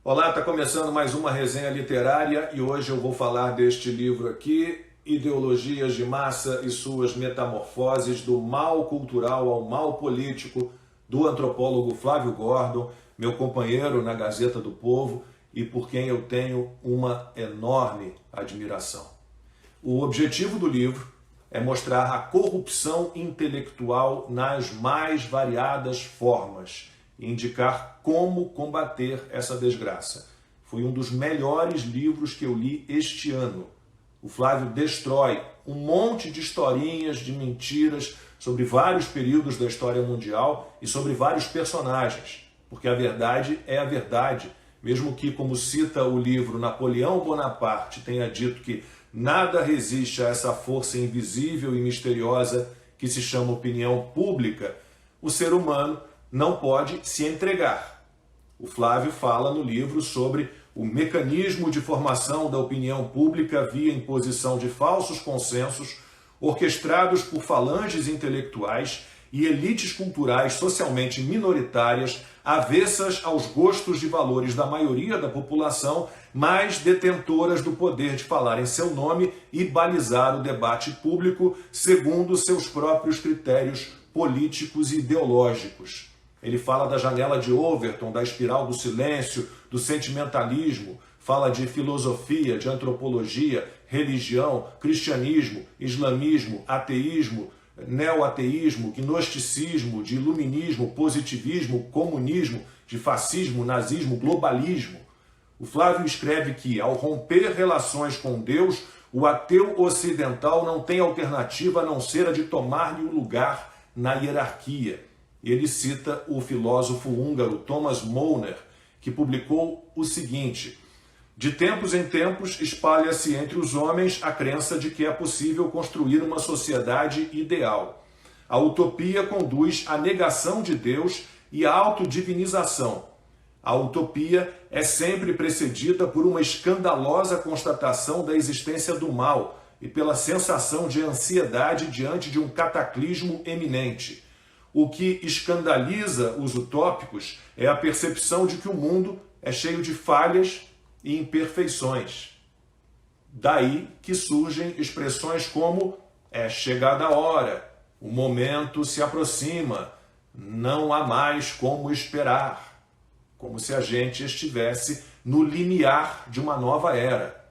Olá, está começando mais uma resenha literária e hoje eu vou falar deste livro aqui, Ideologias de Massa e Suas Metamorfoses, do mal cultural ao mal político, do antropólogo Flávio Gordon, meu companheiro na Gazeta do Povo e por quem eu tenho uma enorme admiração. O objetivo do livro é mostrar a corrupção intelectual nas mais variadas formas e indicar como combater essa desgraça. Foi um dos melhores livros que eu li este ano. O Flávio destrói um monte de historinhas, de mentiras sobre vários períodos da história mundial e sobre vários personagens, porque a verdade é a verdade, mesmo que, como cita o livro, Napoleão Bonaparte tenha dito que nada resiste a essa força invisível e misteriosa que se chama opinião pública, o ser humano não pode se entregar. O Flávio fala no livro sobre o mecanismo de formação da opinião pública via imposição de falsos consensos orquestrados por falanges intelectuais e elites culturais socialmente minoritárias, avessas aos gostos e valores da maioria da população, mas detentoras do poder de falar em seu nome e balizar o debate público segundo seus próprios critérios políticos e ideológicos. Ele fala da janela de Overton, da espiral do silêncio, do sentimentalismo, fala de filosofia, de antropologia, religião, cristianismo, islamismo, ateísmo, neoateísmo, gnosticismo, de iluminismo, positivismo, comunismo, de fascismo, nazismo, globalismo. O Flávio escreve que, ao romper relações com Deus, o ateu ocidental não tem alternativa a não ser a de tomar-lhe o lugar na hierarquia. Ele cita o filósofo húngaro Thomas Molnar, que publicou o seguinte: de tempos em tempos espalha-se entre os homens a crença de que é possível construir uma sociedade ideal. A utopia conduz à negação de Deus e à autodivinização. A utopia é sempre precedida por uma escandalosa constatação da existência do mal e pela sensação de ansiedade diante de um cataclismo eminente. O que escandaliza os utópicos é a percepção de que o mundo é cheio de falhas e imperfeições. Daí que surgem expressões como é chegada a hora, o momento se aproxima, não há mais como esperar. Como se a gente estivesse no limiar de uma nova era.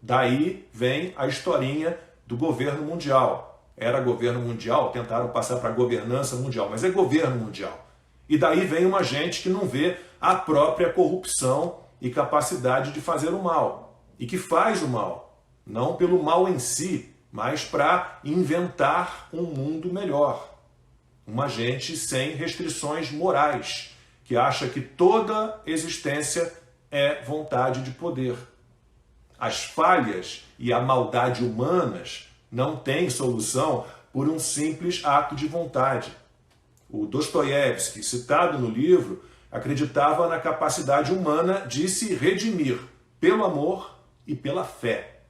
Daí vem a historinha do governo mundial. Era governo mundial, tentaram passar para governança mundial, mas é governo mundial. E daí vem uma gente que não vê a própria corrupção e capacidade de fazer o mal, e que faz o mal, não pelo mal em si, mas para inventar um mundo melhor. Uma gente sem restrições morais, que acha que toda existência é vontade de poder. As falhas e a maldade humanas não têm solução por um simples ato de vontade. O Dostoiévski, citado no livro, acreditava na capacidade humana de se redimir pelo amor e pela fé.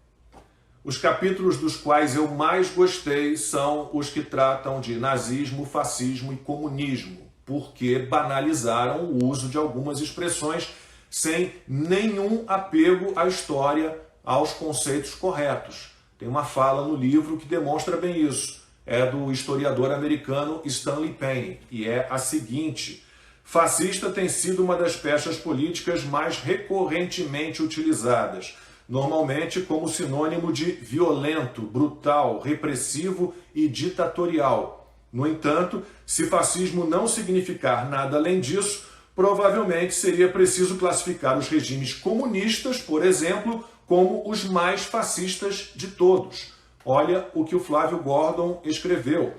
Os capítulos dos quais eu mais gostei são os que tratam de nazismo, fascismo e comunismo, porque banalizaram o uso de algumas expressões sem nenhum apego à história, aos conceitos corretos. Tem uma fala no livro que demonstra bem isso. É do historiador americano Stanley Payne, e é a seguinte: fascista tem sido uma das peças políticas mais recorrentemente utilizadas, normalmente como sinônimo de violento, brutal, repressivo e ditatorial. No entanto, se fascismo não significar nada além disso, provavelmente seria preciso classificar os regimes comunistas, por exemplo, como os mais fascistas de todos. Olha o que o Flávio Gordon escreveu.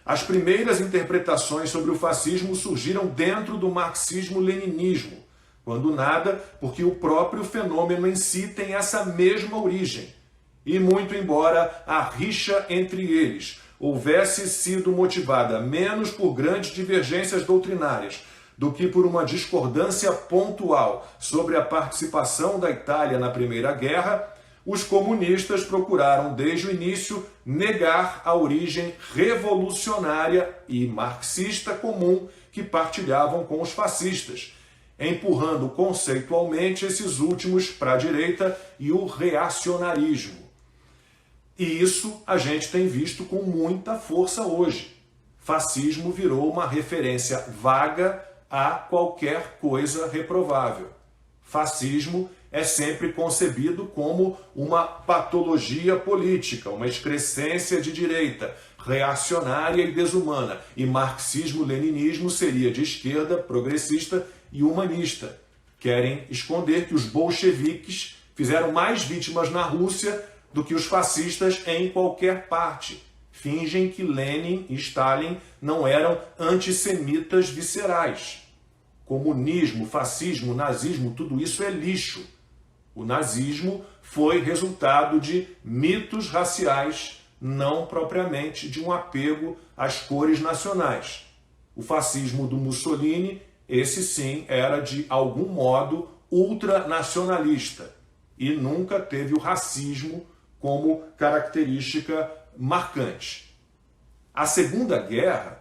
As primeiras interpretações sobre o fascismo surgiram dentro do marxismo-leninismo, quando nada, porque o próprio fenômeno em si tem essa mesma origem. E muito embora a rixa entre eles houvesse sido motivada menos por grandes divergências doutrinárias do que por uma discordância pontual sobre a participação da Itália na Primeira Guerra, os comunistas procuraram desde o início negar a origem revolucionária e marxista comum que partilhavam com os fascistas, empurrando conceitualmente esses últimos para a direita e o reacionarismo. E isso a gente tem visto com muita força hoje. Fascismo virou uma referência vaga a qualquer coisa reprovável. Fascismo é sempre concebido como uma patologia política, uma excrescência de direita, reacionária e desumana. E marxismo-leninismo seria de esquerda, progressista e humanista. Querem esconder que os bolcheviques fizeram mais vítimas na Rússia do que os fascistas em qualquer parte. Fingem que Lenin e Stalin não eram antissemitas viscerais. Comunismo, fascismo, nazismo, tudo isso é lixo. O nazismo foi resultado de mitos raciais, não propriamente de um apego às cores nacionais. O fascismo do Mussolini, esse sim, era de algum modo ultranacionalista e nunca teve o racismo como característica marcante. A Segunda Guerra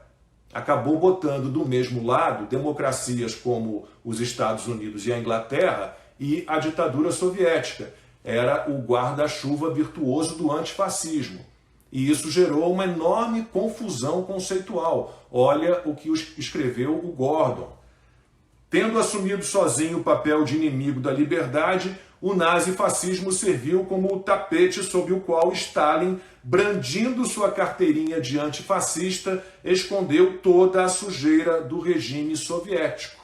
acabou botando do mesmo lado democracias como os Estados Unidos e a Inglaterra e a ditadura soviética. Era o guarda-chuva virtuoso do antifascismo. E isso gerou uma enorme confusão conceitual. Olha o que escreveu o Gordon. Tendo assumido sozinho o papel de inimigo da liberdade, o nazifascismo serviu como o tapete sob o qual Stalin, brandindo sua carteirinha de antifascista, escondeu toda a sujeira do regime soviético.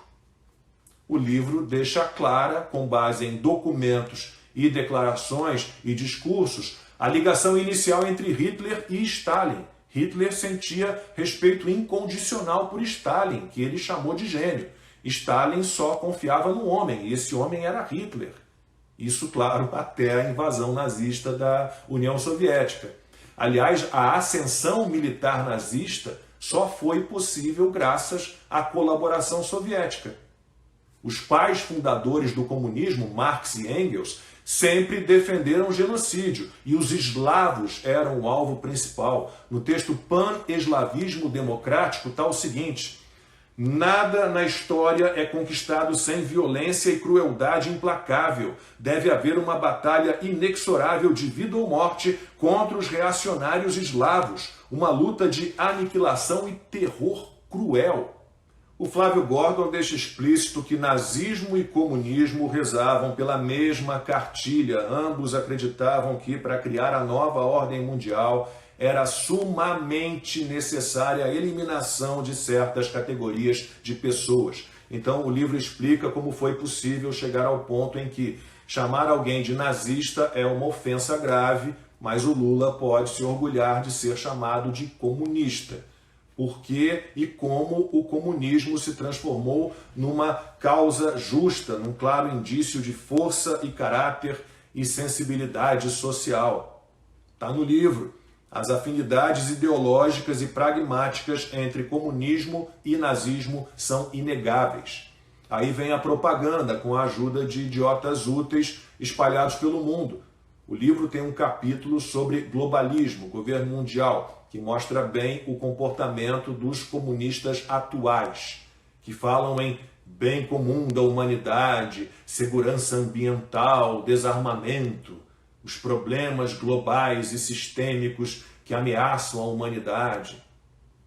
O livro deixa clara, com base em documentos e declarações e discursos, a ligação inicial entre Hitler e Stalin. Hitler sentia respeito incondicional por Stalin, que ele chamou de gênio. Stalin só confiava no homem, e esse homem era Hitler. Isso, claro, até a invasão nazista da União Soviética. Aliás, a ascensão militar nazista só foi possível graças à colaboração soviética. Os pais fundadores do comunismo, Marx e Engels, sempre defenderam o genocídio, e os eslavos eram o alvo principal. No texto Pan-Eslavismo Democrático está o seguinte: nada na história é conquistado sem violência e crueldade implacável. Deve haver uma batalha inexorável de vida ou morte contra os reacionários eslavos, uma luta de aniquilação e terror cruel. O Flávio Gordon deixa explícito que nazismo e comunismo rezavam pela mesma cartilha. Ambos acreditavam que, para criar a nova ordem mundial, era sumamente necessária a eliminação de certas categorias de pessoas. Então o livro explica como foi possível chegar ao ponto em que chamar alguém de nazista é uma ofensa grave, mas o Lula pode se orgulhar de ser chamado de comunista. Por que e como o comunismo se transformou numa causa justa, num claro indício de força e caráter e sensibilidade social. Está no livro. As afinidades ideológicas e pragmáticas entre comunismo e nazismo são inegáveis. Aí vem a propaganda com a ajuda de idiotas úteis espalhados pelo mundo. O livro tem um capítulo sobre globalismo, governo mundial, que mostra bem o comportamento dos comunistas atuais, que falam em bem comum da humanidade, segurança ambiental, desarmamento, os problemas globais e sistêmicos que ameaçam a humanidade.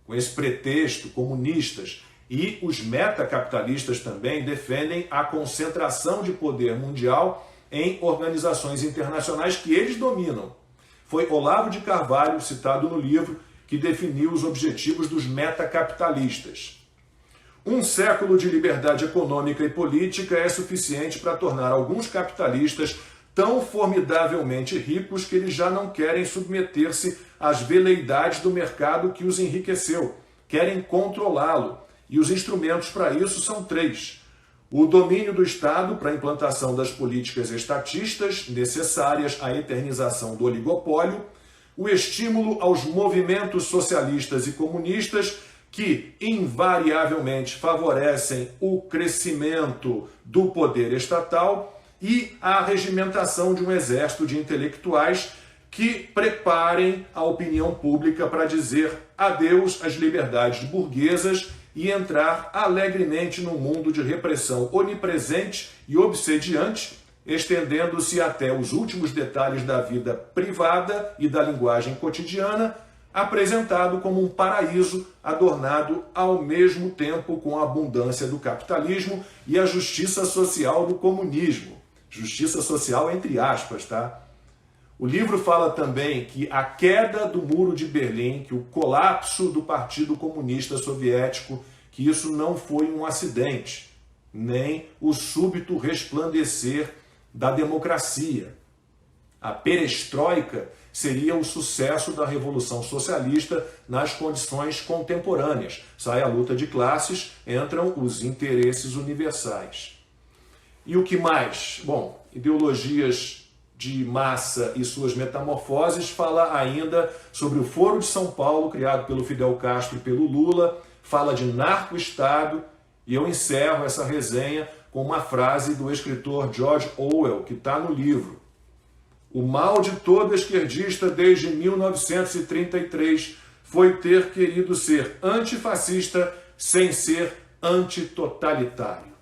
Com esse pretexto, comunistas e os metacapitalistas também defendem a concentração de poder mundial em organizações internacionais que eles dominam. Foi Olavo de Carvalho, citado no livro, que definiu os objetivos dos metacapitalistas. Um século de liberdade econômica e política é suficiente para tornar alguns capitalistas tão formidavelmente ricos que eles já não querem submeter-se às veleidades do mercado que os enriqueceu. Querem controlá-lo. E os instrumentos para isso são três: o domínio do Estado para a implantação das políticas estatistas necessárias à eternização do oligopólio, o estímulo aos movimentos socialistas e comunistas que invariavelmente favorecem o crescimento do poder estatal e a regimentação de um exército de intelectuais que preparem a opinião pública para dizer adeus às liberdades burguesas e entrar alegremente num mundo de repressão onipresente e obsediante, estendendo-se até os últimos detalhes da vida privada e da linguagem cotidiana, apresentado como um paraíso adornado ao mesmo tempo com a abundância do capitalismo e a justiça social do comunismo. Justiça social entre aspas, tá? O livro fala também que a queda do Muro de Berlim, que o colapso do Partido Comunista Soviético, que isso não foi um acidente, nem o súbito resplandecer da democracia. A perestroika seria o sucesso da Revolução Socialista nas condições contemporâneas. Sai a luta de classes, entram os interesses universais. E o que mais? Bom, ideologias de massa e suas metamorfoses fala ainda sobre o Foro de São Paulo, criado pelo Fidel Castro e pelo Lula, fala de narco-estado, e eu encerro essa resenha com uma frase do escritor George Orwell, que está no livro. O mal de todo esquerdista desde 1933 foi ter querido ser antifascista sem ser antitotalitário.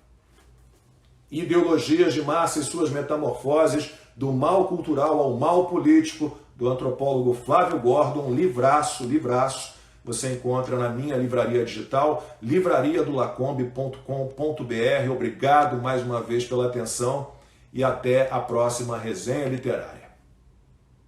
Ideologias de massa e suas metamorfoses, do mal cultural ao mal político, do antropólogo Flávio Gordon, livraço, livraço. Você encontra na minha livraria digital, livrariadolacombe.com.br. Obrigado mais uma vez pela atenção e até a próxima resenha literária.